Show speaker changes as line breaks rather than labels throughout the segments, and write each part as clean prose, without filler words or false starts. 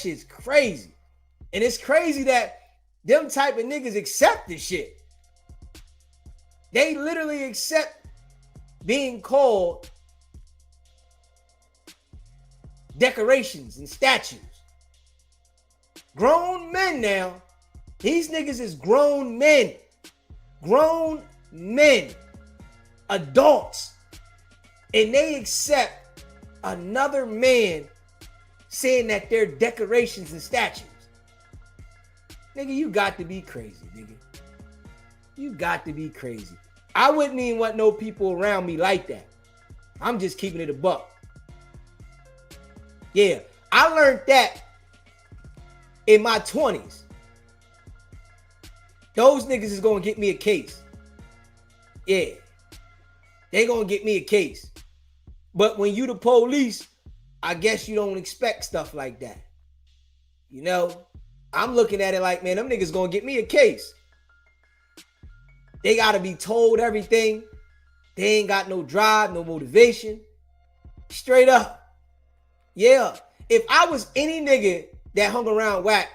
shit's crazy. And it's crazy that them type of niggas accept this shit. They literally accept being called decorations and statues. Grown men now. These niggas is grown men. Grown men. Adults. And they accept another man saying that they're decorations and statues. Nigga, you got to be crazy, nigga. You got to be crazy. I wouldn't even want no people around me like that. I'm just keeping it a buck. Yeah, I learned that in my 20s. Those niggas is gonna get me a case. Yeah, they gonna get me a case. But when you the police, I guess you don't expect stuff like that. You know, I'm looking at it like, man, them niggas gonna get me a case. They gotta be told everything. They ain't got no drive, no motivation. Straight up. Yeah. If I was any nigga that hung around Wack,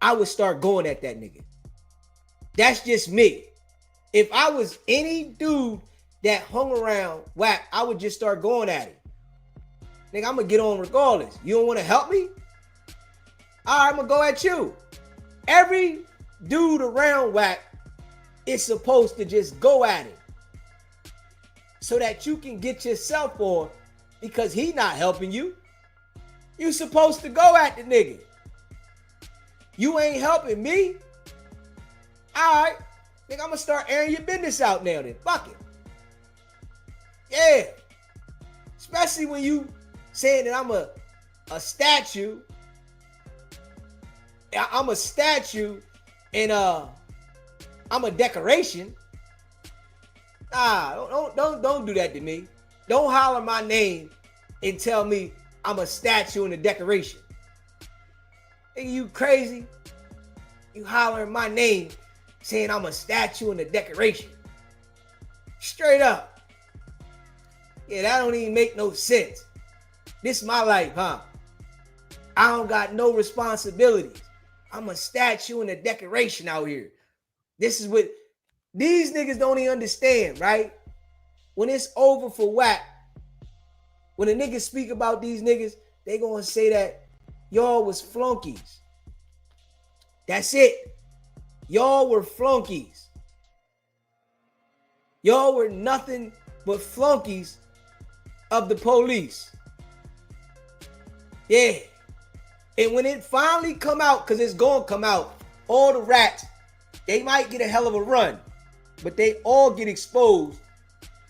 I would start going at that nigga. That's just me. If I was any dude that hung around Wack, I would just start going at him. Nigga, I'm gonna get on regardless. You don't wanna help me? All right, I'm gonna go at you. Every dude around Wack is supposed to just go at him so that you can get yourself on, because he not helping you. You supposed to go at the nigga. You ain't helping me. All right, nigga, I'm gonna start airing your business out now then. Fuck it. Yeah. Especially when you saying that I'm a statue. I'm a statue and I'm a decoration. Nah, don't do that to me. Don't holler my name and tell me I'm a statue and a decoration. Nigga, you crazy? You hollering my name saying I'm a statue and a decoration. Straight up. Yeah, that don't even make no sense. This is my life, huh? I don't got no responsibilities. I'm a statue and a decoration out here. This is what these niggas don't even understand, right? When it's over for Wack, when the niggas speak about these niggas, they gonna say that y'all was flunkies. That's it. Y'all were flunkies. Y'all were nothing but flunkies of the police. Yeah. And when it finally come out, because it's gonna come out, all the rats, they might get a hell of a run, but they all get exposed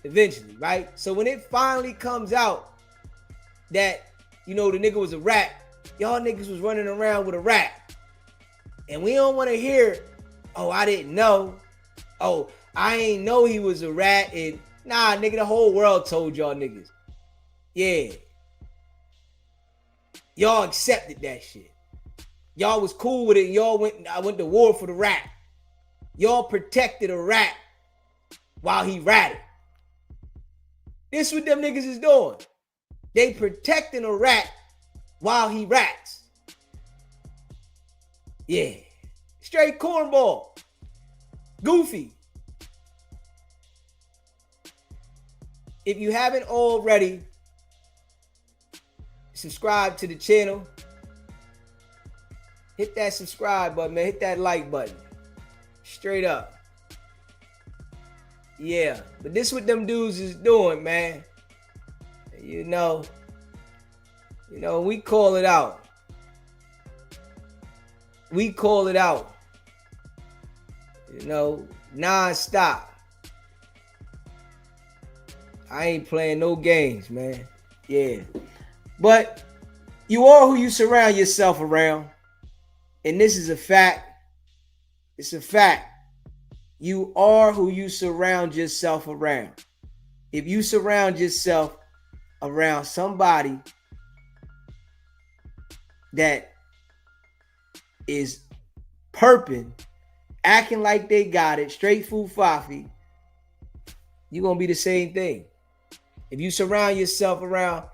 eventually, right? So when it finally comes out that, you know, the nigga was a rat, y'all niggas was running around with a rat. And we don't want to hear, oh, I didn't know. Oh, I ain't know he was a rat. And nah, nigga, the whole world told y'all niggas. Yeah. Y'all accepted that shit. Y'all was cool with it. And I went to war for the rat. Y'all protected a rat while he ratted. This what them niggas is doing. They protecting a rat while he rats. Yeah. Straight cornball. Goofy. If you haven't already, subscribe to the channel. Hit that subscribe button, man. Hit that like button. Straight up. Yeah. But this what them dudes is doing, man. You know, we call it out. We call it out. You know, non-stop. I ain't playing no games, man. Yeah. But you are who you surround yourself around. And this is a fact. It's a fact. You are who you surround yourself around. If you surround yourself around somebody that is perping, acting like they got it, straight foo-fafi, you're going to be the same thing. If you surround yourself around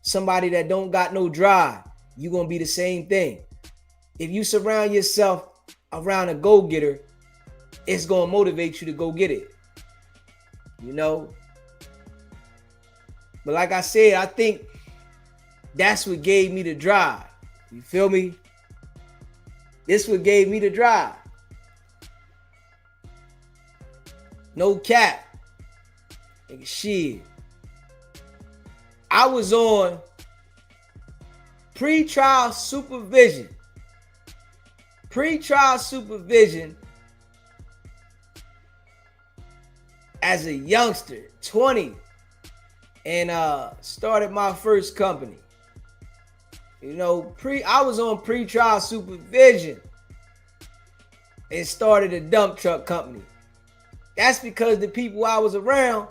somebody that don't got no drive, you're going to be the same thing. If you surround yourself around a go-getter, it's going to motivate you to go get it. You know? But like I said, I think that's what gave me the drive. You feel me? This what gave me the drive. No cap. Nigga, shit. I was on pre-trial supervision. Pre-trial supervision as a youngster, 20, and started my first company. You know, I was on pre-trial supervision and started a dump truck company. That's because the people I was around,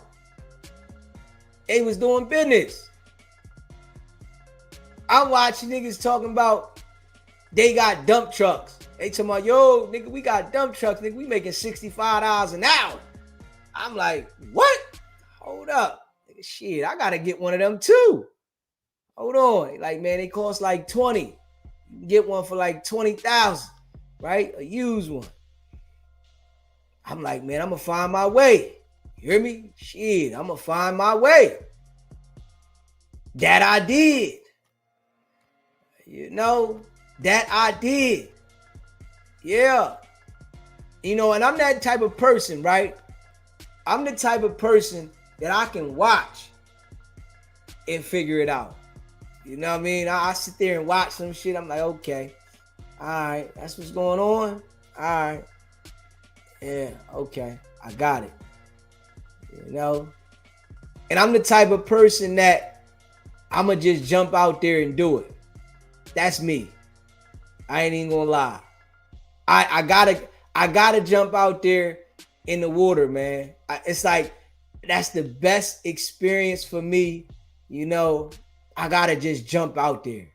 they was doing business. I'm watching niggas talking about they got dump trucks. They talking about, yo, nigga, we got dump trucks, nigga. We making $65 an hour. I'm like, what? Hold up. Nigga, shit, I gotta get one of them too. Hold on. Like, man, they cost like 20. You can get one for like 20,000, right? A used one. I'm like, man, I'm gonna find my way. You hear me? Shit, I'm gonna find my way. That I did. You know, that I did. Yeah. You know, and I'm that type of person, right? I'm the type of person that I can watch and figure it out. You know what I mean? I sit there and watch some shit. I'm like, okay. All right. That's what's going on. All right. Yeah. Okay. I got it. You know? And I'm the type of person that I'm going to just jump out there and do it. That's me. I ain't even gonna lie. I gotta jump out there in the water, man. It's like that's the best experience for me. You know, I gotta just jump out there.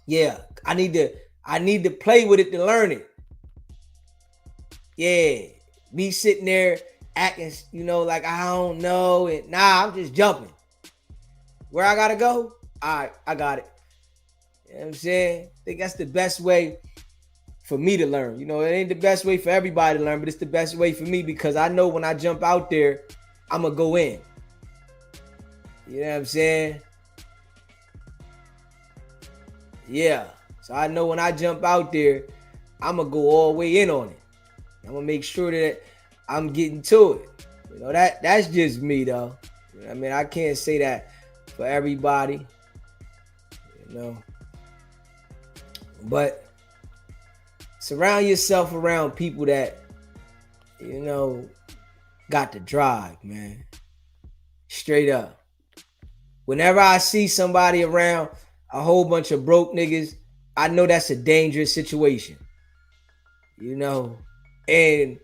Yeah, I need to play with it to learn it. Yeah, me sitting there acting, you know, like I don't know, and nah, I'm just jumping. Where I gotta go? All right, I got it. You know what I'm saying? I think that's the best way for me to learn. You know, it ain't the best way for everybody to learn, but it's the best way for me because I know when I jump out there, I'm going to go in. You know what I'm saying? Yeah. So I know when I jump out there, I'm going to go all the way in on it. I'm going to make sure that I'm getting to it. You know, that's just me, though. You know, I mean, I can't say that for everybody. You know. But surround yourself around people that, you know, got the drive, man. Straight up. Whenever I see somebody around a whole bunch of broke niggas, I know that's a dangerous situation. You know, and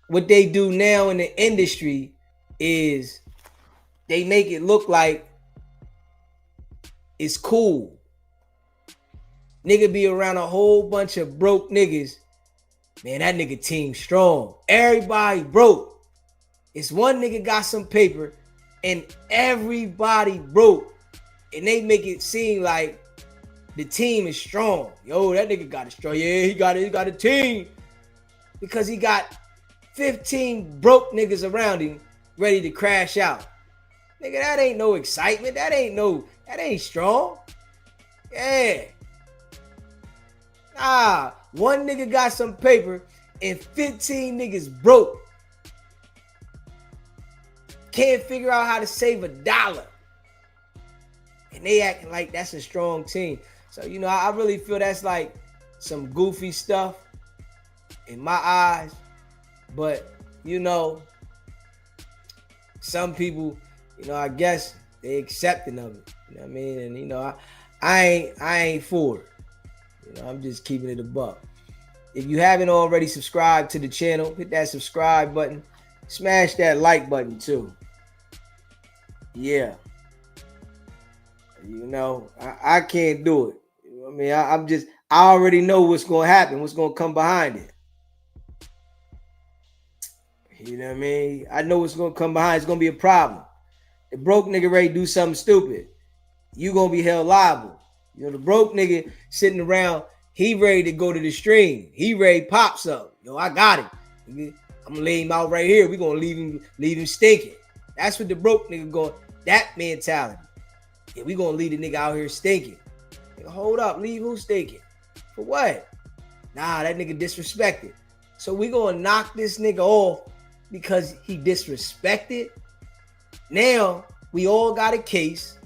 what they do now in the industry is they make it look like it's cool. Nigga be around a whole bunch of broke niggas. Man, that nigga team strong. Everybody broke. It's one nigga got some paper and everybody broke. And they make it seem like the team is strong. Yo, that nigga got it strong. Yeah, he got a team. Because he got 15 broke niggas around him ready to crash out. Nigga, that ain't no excitement. That ain't strong. Yeah. Nah, one nigga got some paper and 15 niggas broke. Can't figure out how to save $1. And they acting like that's a strong team. So, you know, I really feel that's like some goofy stuff in my eyes. But, you know, some people, you know, I guess they accepting of it. You know what I mean? And, you know, I ain't for it. You know, I'm just keeping it a buck. If you haven't already subscribed to the channel, hit that subscribe button. Smash that like button too. Yeah. You know, I can't do it. You know what I mean? I already know what's going to happen, what's going to come behind it. You know what I mean? I know what's going to come behind. It's going to be a problem. The broke nigga ready to do something stupid. You going to be held liable. You know, the broke nigga sitting around, he ready to go to the stream. He ready to pop something. Yo, I got it. Nigga, I'm gonna lay him out right here. We gonna leave him stinking. That's what the broke nigga going. That mentality. Yeah, we gonna leave the nigga out here stinking. Nigga, hold up, leave who stinking? For what? Nah, that nigga disrespected. So we gonna knock this nigga off because he disrespected. Now we all got a case.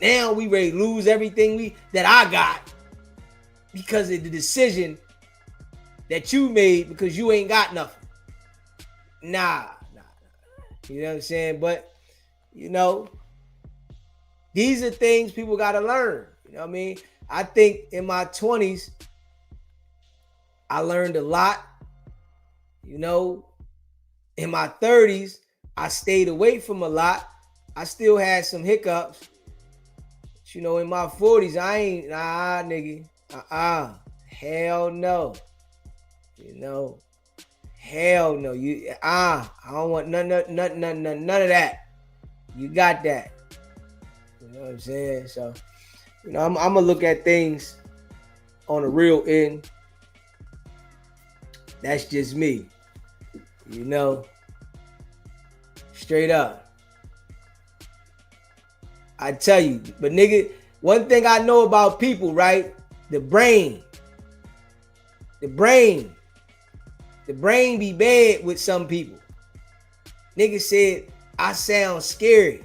Now we ready to lose everything that I got because of the decision that you made because you ain't got nothing. Nah. You know what I'm saying? But, you know, these are things people got to learn. You know what I mean? I think in my 20s, I learned a lot. You know, in my 30s, I stayed away from a lot. I still had some hiccups. But, you know, in my 40s, I ain't, nigga. Hell no. You know, hell no. I don't want none of that. You got that. You know what I'm saying? So, you know, I'm gonna look at things on the real end. That's just me. You know, straight up. I tell you, but nigga, one thing I know about people, right? The brain be bad with some people. Nigga said, I sound scary.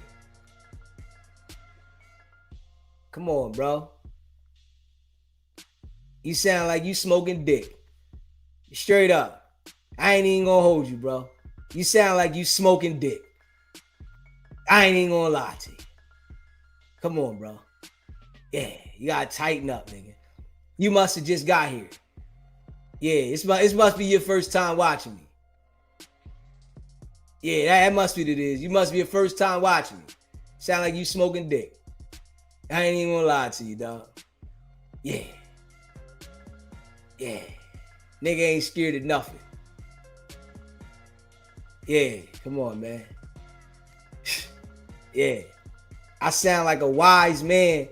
Come on, bro. You sound like you smoking dick. Straight up. I ain't even gonna hold you, bro. You sound like you smoking dick. I ain't even gonna lie to you. Come on, bro. Yeah, you gotta tighten up, nigga. You must have just got here. Yeah, it must be your first time watching me. Yeah, that must be what it is. You must be your first time watching me. Sound like you smoking dick. I ain't even gonna lie to you, dog. Yeah. Yeah. Nigga ain't scared of nothing. Yeah, come on, man. Yeah. I sound like a wise man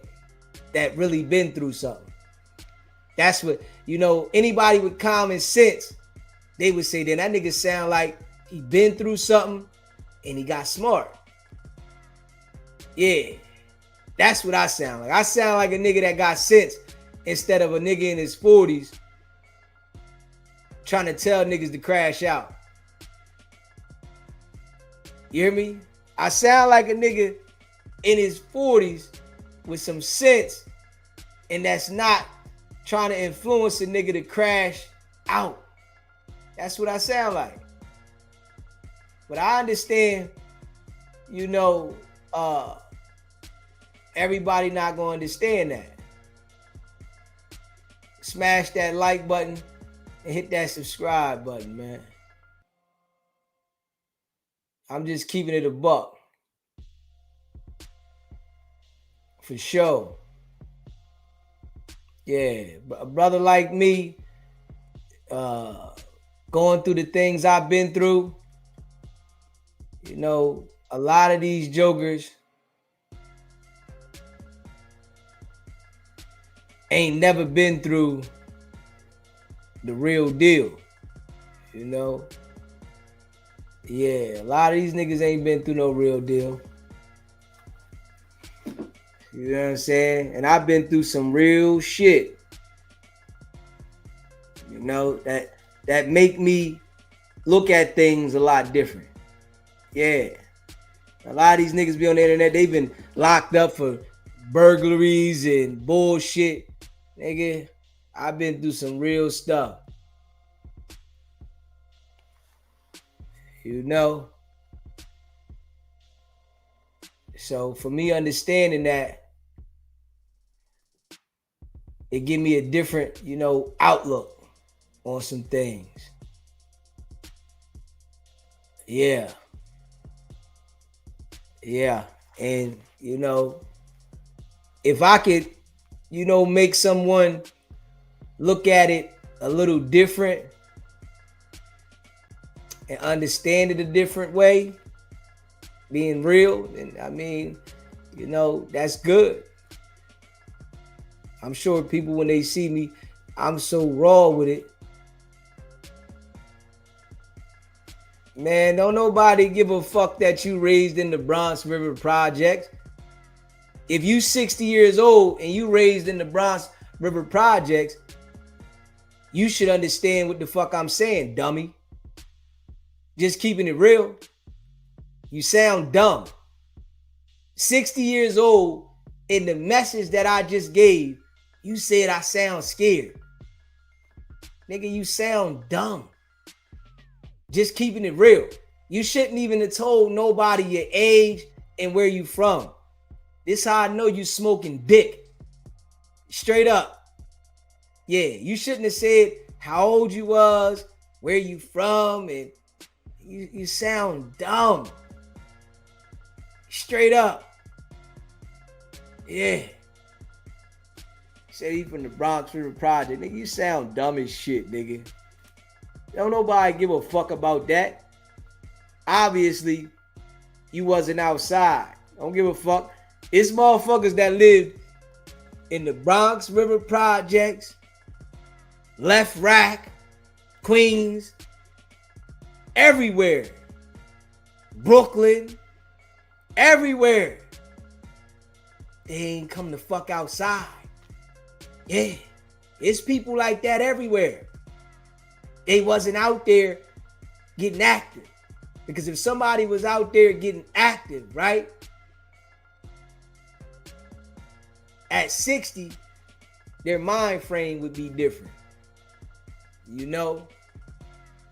that really been through something. That's what, you know, anybody with common sense, they would say that nigga sound like he been through something and he got smart. Yeah, that's what I sound like. I sound like a nigga that got sense instead of a nigga in his 40s trying to tell niggas to crash out. You hear me? I sound like a nigga in his 40s with some sense, and that's not trying to influence a nigga to crash out. That's what I sound like. But I understand, you know, everybody not gonna understand that. Smash that like button and hit that subscribe button, man. I'm just keeping it a buck. For sure. Yeah, a brother like me, going through the things I've been through, you know, a lot of these jokers ain't never been through the real deal, you know? Yeah, a lot of these niggas ain't been through no real deal. You know what I'm saying? And I've been through some real shit. You know, that make me look at things a lot different. Yeah. A lot of these niggas be on the internet, they've been locked up for burglaries and bullshit. Nigga, I've been through some real stuff. You know? So for me understanding that, it give me a different, you know, outlook on some things. Yeah. Yeah. And, you know, if I could, you know, make someone look at it a little different and understand it a different way, being real, and I mean, you know, that's good. I'm sure people, when they see me, I'm so raw with it. Man, don't nobody give a fuck that you raised in the Bronx River Projects. If you 60 years old and you raised in the Bronx River Projects, you should understand what the fuck I'm saying, dummy. Just keeping it real. You sound dumb. 60 years old, in the message that I just gave, you said I sound scared. Nigga, you sound dumb. Just keeping it real. You shouldn't even have told nobody your age and where you from. This how I know you smoking dick. Straight up. Yeah, you shouldn't have said how old you was, where you from, and you sound dumb. Straight up. Yeah. Said he from the Bronx River Project. Nigga, you sound dumb as shit, nigga. Don't nobody give a fuck about that. Obviously, you wasn't outside. Don't give a fuck. It's motherfuckers that live in the Bronx River Projects, Left Rack, Queens, everywhere. Brooklyn, everywhere. They ain't come the fuck outside. Yeah, it's people like that everywhere. They wasn't out there getting active. Because if somebody was out there getting active, right? At 60, their mind frame would be different. You know?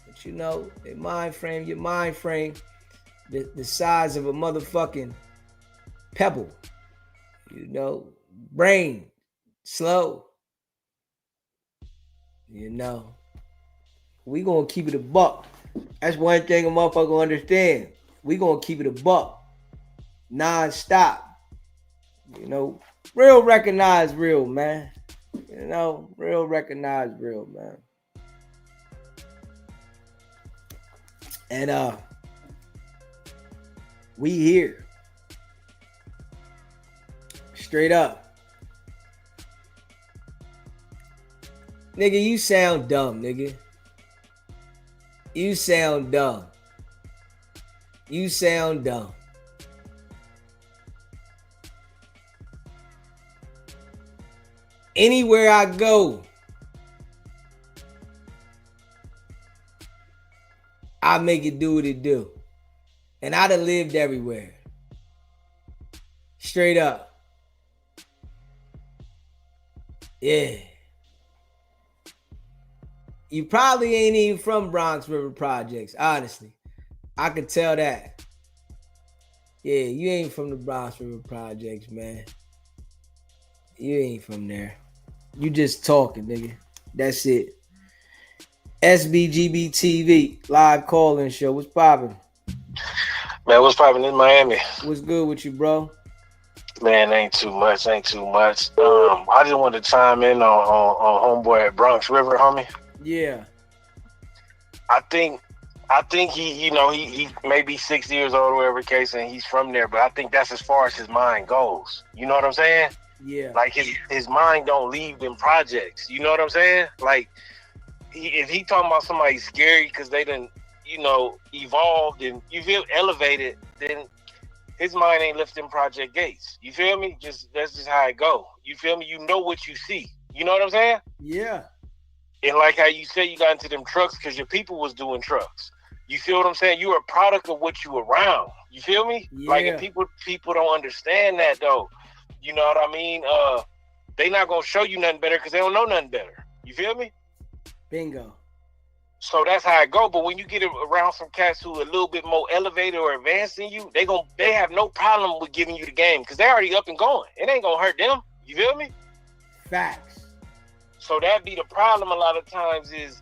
But you know, their mind frame, your mind frame, the size of a motherfucking pebble. You know? Brain, slow. You know? We gonna keep it a buck. That's one thing a motherfucker understand. We gonna keep it a buck. Non-stop. You know, real recognize real, man. You know, real recognize real, man. And we here. Straight up. Nigga, you sound dumb, nigga. You sound dumb. You sound dumb. Anywhere I go, I make it do what it do. And I'd have lived everywhere. Straight up. Yeah. You probably ain't even from Bronx River Projects, honestly. I could tell that. Yeah, you ain't from the Bronx River Projects, man. You ain't from there. You just talking, nigga. That's it. SBGB TV, live call-in show. What's poppin'?
Man, what's poppin' in Miami?
What's good with you, bro?
Man, ain't too much. I just wanted to chime in on homeboy at Bronx River, homie.
Yeah.
I think he may be 60 years old or whatever the case, and he's from there, but I think that's as far as his mind goes. You know what I'm saying?
Yeah.
Like his mind don't leave them projects. You know what I'm saying? Like if he talking about somebody scary because they done, evolved and you feel elevated, then his mind ain't lifting project gates. You feel me? That's just how it go. You feel me? You know what you see. You know what I'm saying?
Yeah.
And like how you said you got into them trucks because your people was doing trucks. You feel what I'm saying? You're a product of what you around. You feel me?
Yeah.
Like if people don't understand that though. You know what I mean? They not gonna show you nothing better because they don't know nothing better. You feel me?
Bingo.
So that's how it go. But when you get around some cats who are a little bit more elevated or advanced than you, they have no problem with giving you the game because they already up and going. It ain't gonna hurt them. You feel me?
Facts.
So that be the problem a lot of times is